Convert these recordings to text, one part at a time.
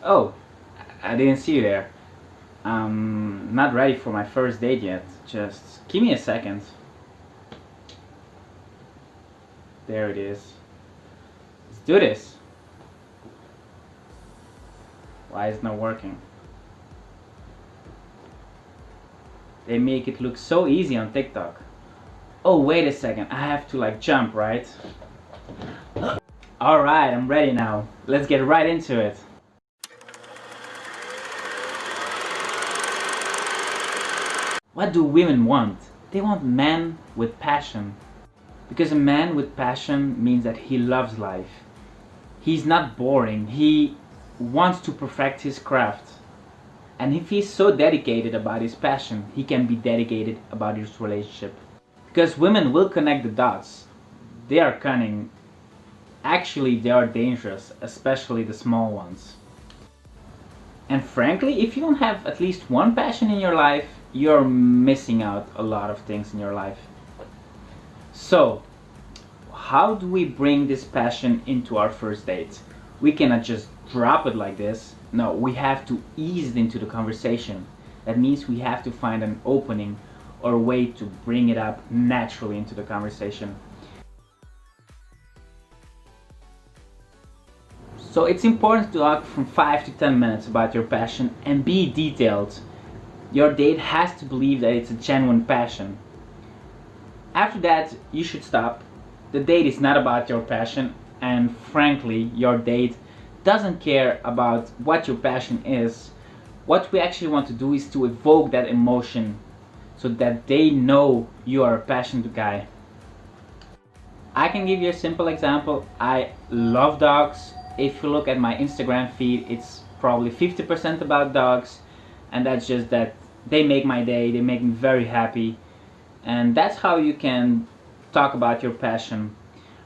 Oh, I didn't see you there. I'm not ready for my first date yet. Just give me a second. There it is. Let's do this. Why is it not working? They make it look so easy on TikTok. Oh, wait a second. I have to like jump, right? Alright, I'm ready now. Let's get right into it. What do women want? They want men with passion. Because a man with passion means that he loves life. He's not boring. He wants to perfect his craft. And if he's so dedicated about his passion, he can be dedicated about his relationship. Because women will connect the dots. They are cunning. Actually, they are dangerous, especially the small ones. And frankly, if you don't have at least one passion in your life, you're missing out a lot of things in your life. So, how do we bring this passion into our first date? We cannot just drop it like this. No, we have to ease it into the conversation. That means we have to find an opening or a way to bring it up naturally into the conversation. So it's important to talk from 5 to 10 minutes about your passion and be detailed. Your date has to believe that it's a genuine passion. After that, you should stop. The date is not about your passion, and frankly, your date doesn't care about what your passion is. What we actually want to do is to evoke that emotion so that they know you are a passionate guy. I can give you a simple example. I love dogs. If you look at my Instagram feed, it's probably 50% about dogs, and that's just that they make my day, they make me very happy, and that's how you can talk about your passion.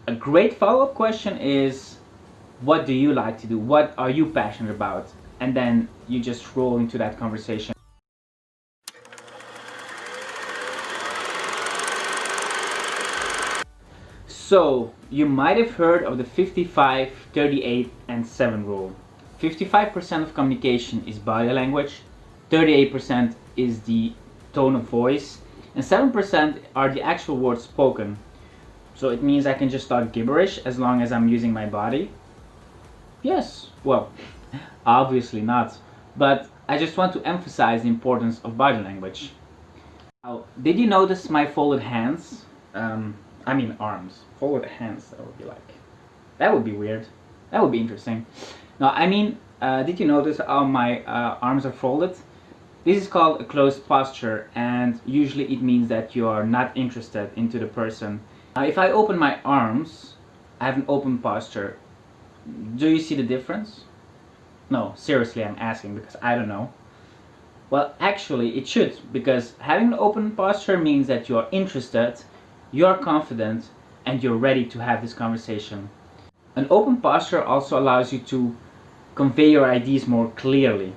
A great follow-up question is, what do you like to do? What are you passionate about? And then you just roll into that conversation. So, you might have heard of the 55, 38 and 7 rule. 55% of communication is body language, 38% is the tone of voice, and 7% are the actual words spoken. So it means I can just talk gibberish as long as I'm using my body. Yes, well, obviously not, but I just want to emphasize the importance of body language. Now, did you notice my folded hands? Arms. Folded hands, that would be weird. That would be interesting. No, did you notice how my arms are folded? This is called a closed posture, and usually it means that you are not interested into the person. If I open my arms, I have an open posture. Do you see the difference? No, seriously, I'm asking because I don't know. Well, actually it should, because having an open posture means that you are interested, you are confident, and you're ready to have this conversation. An open posture also allows you to convey your ideas more clearly.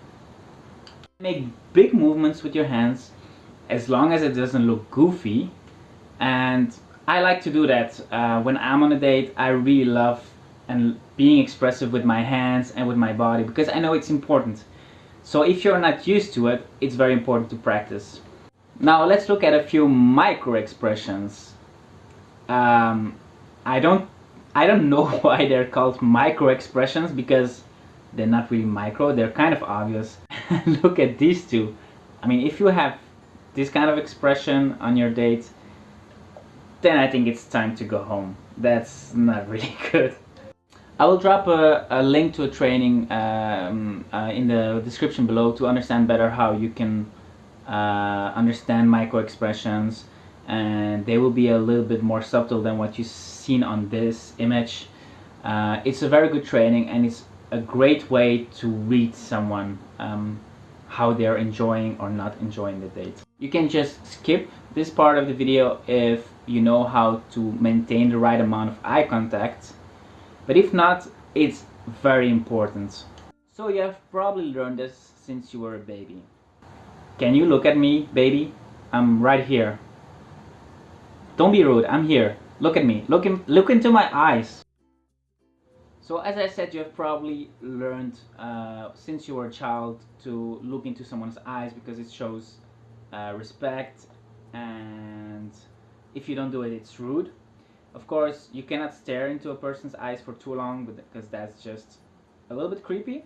Make big movements with your hands as long as it doesn't look goofy, and I like to do that when I'm on a date. I really love and being expressive with my hands and with my body because I know it's important. So if you're not used to it, it's very important to practice. Now let's look at a few micro expressions. I don't know why they're called micro expressions because they're not really micro, they're kind of obvious. Look at these two. If you have this kind of expression on your date, then I think it's time to go home. That's not really good. I will drop a link to a training in the description below to understand better how you can understand micro expressions, and they will be a little bit more subtle than what you've seen on this image. It's a very good training, and it's a great way to read someone, how they're enjoying or not enjoying the date. You can just skip this part of the video if you know how to maintain the right amount of eye contact, but if not, it's very important. So you have probably learned this since you were a baby. Can you look at me, baby? I'm right here. Don't be rude, I'm here. Look at me, look into my eyes. So as I said, you have probably learned since you were a child to look into someone's eyes because it shows respect, and if you don't do it, it's rude. Of course, you cannot stare into a person's eyes for too long because that's just a little bit creepy.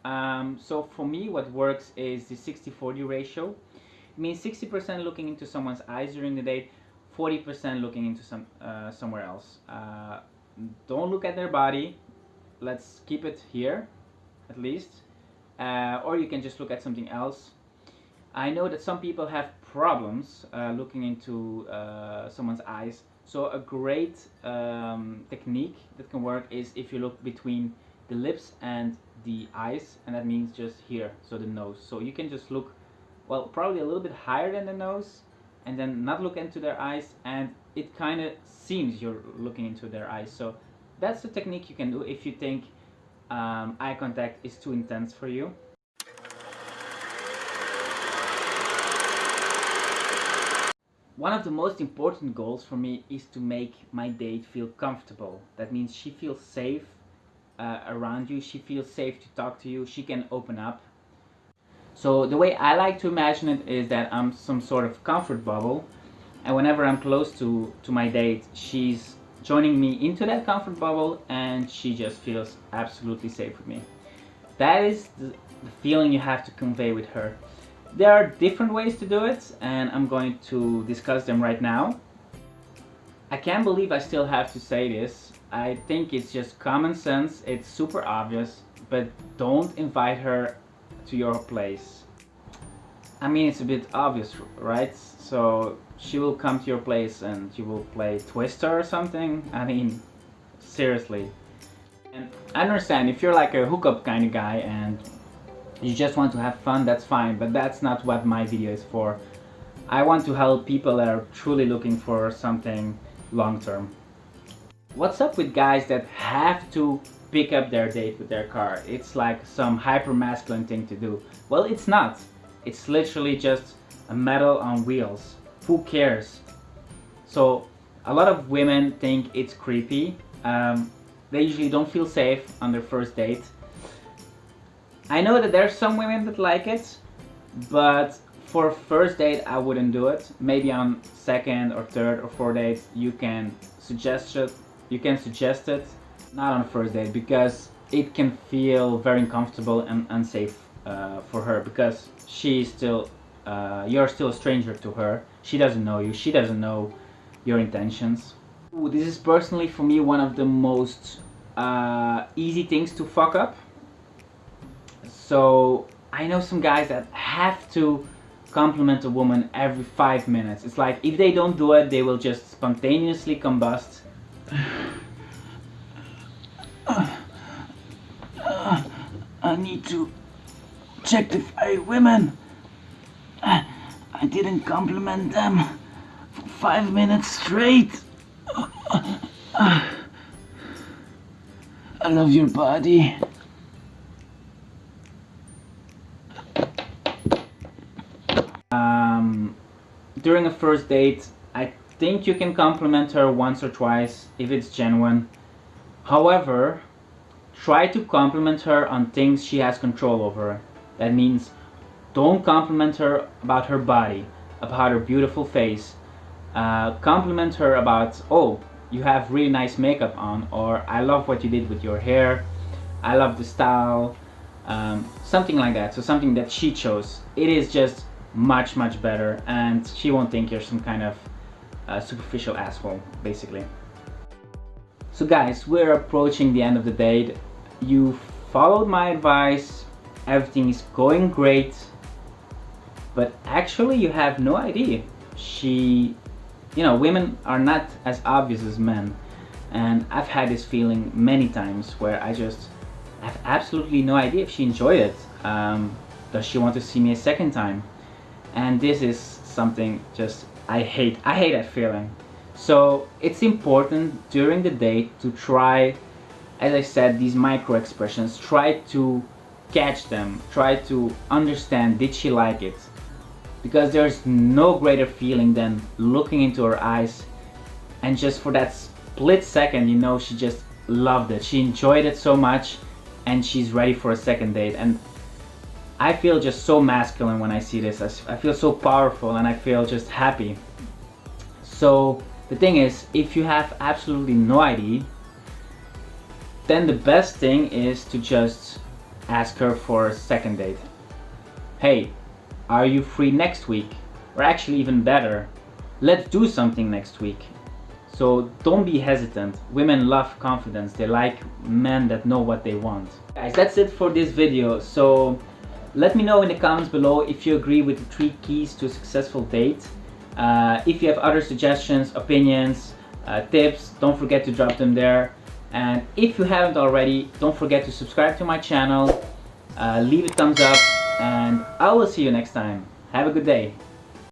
So for me, what works is the 60-40 ratio. It means 60% looking into someone's eyes during the day, 40% looking into somewhere else. Don't look at their body. Let's keep it here, at least. Or you can just look at something else. I know that some people have problems looking into someone's eyes. So a great technique that can work is if you look between the lips and the eyes, and that means just here, so the nose. So you can just look, well, probably a little bit higher than the nose, and then not look into their eyes, and it kind of seems you're looking into their eyes. So that's the technique you can do if you think eye contact is too intense for you. One of the most important goals for me is to make my date feel comfortable. That means she feels safe around you, she feels safe to talk to you, she can open up. So the way I like to imagine it is that I'm some sort of comfort bubble, and whenever I'm close to my date, she's joining me into that comfort bubble, and she just feels absolutely safe with me. That is the feeling you have to convey with her. There are different ways to do it, and I'm going to discuss them right now. I can't believe I still have to say this. I think it's just common sense, it's super obvious, but don't invite her to your place. I mean, it's a bit obvious, right? So she will come to your place and you will play Twister or something? I mean, seriously. And I understand if you're like a hookup kind of guy and you just want to have fun, that's fine, but that's not what my video is for. I want to help people that are truly looking for something long term. What's up with guys that have to pick up their date with their car? It's like some hyper masculine thing to do. Well, it's not. It's literally just a metal on wheels. Who cares? So a lot of women think it's creepy. They usually don't feel safe on their first date. I know that there's some women that like it, but for first date I wouldn't do it. Maybe on second or third or fourth date you can suggest it. Not on first date, because it can feel very uncomfortable and unsafe for her, because she's still you're still a stranger to her. She doesn't know you. She doesn't know your intentions. Ooh, this is personally for me one of the most easy things to fuck up. So I know some guys that have to compliment a woman every 5 minutes. It's like if they don't do it, they will just spontaneously combust. I need to check the 5 women. I didn't compliment them for 5 minutes straight. I love your body. During a first date, I think you can compliment her once or twice if it's genuine. However, try to compliment her on things she has control over. That means don't compliment her about her body, about her beautiful face. Compliment her about, oh, you have really nice makeup on, or I love what you did with your hair, I love the style, something like that. So something that she chose. It is just much better, and she won't think you're some kind of superficial asshole, basically. So guys, we're approaching the end of the date. You followed my advice, everything is going great, but actually you have no idea. Women are not as obvious as men, and I've had this feeling many times where I just have absolutely no idea if she enjoyed it. Does she want to see me a second time? And this is something just I hate that feeling. So it's important during the date to try, as I said, these micro expressions, try to catch them, try to understand, did she like it? Because there's no greater feeling than looking into her eyes and just for that split second, she just loved it. She enjoyed it so much, and she's ready for a second date. And I feel just so masculine when I see this. I feel so powerful, and I feel just happy. So the thing is, if you have absolutely no idea, then the best thing is to just ask her for a second date. Hey, are you free next week? Or actually even better, let's do something next week. So don't be hesitant. Women love confidence. They like men that know what they want. Guys, that's it for this video. So let me know in the comments below if you agree with the 3 keys to a successful date. If you have other suggestions, opinions, tips, don't forget to drop them there. And if you haven't already, don't forget to subscribe to my channel, leave a thumbs up, and I will see you next time. Have a good day.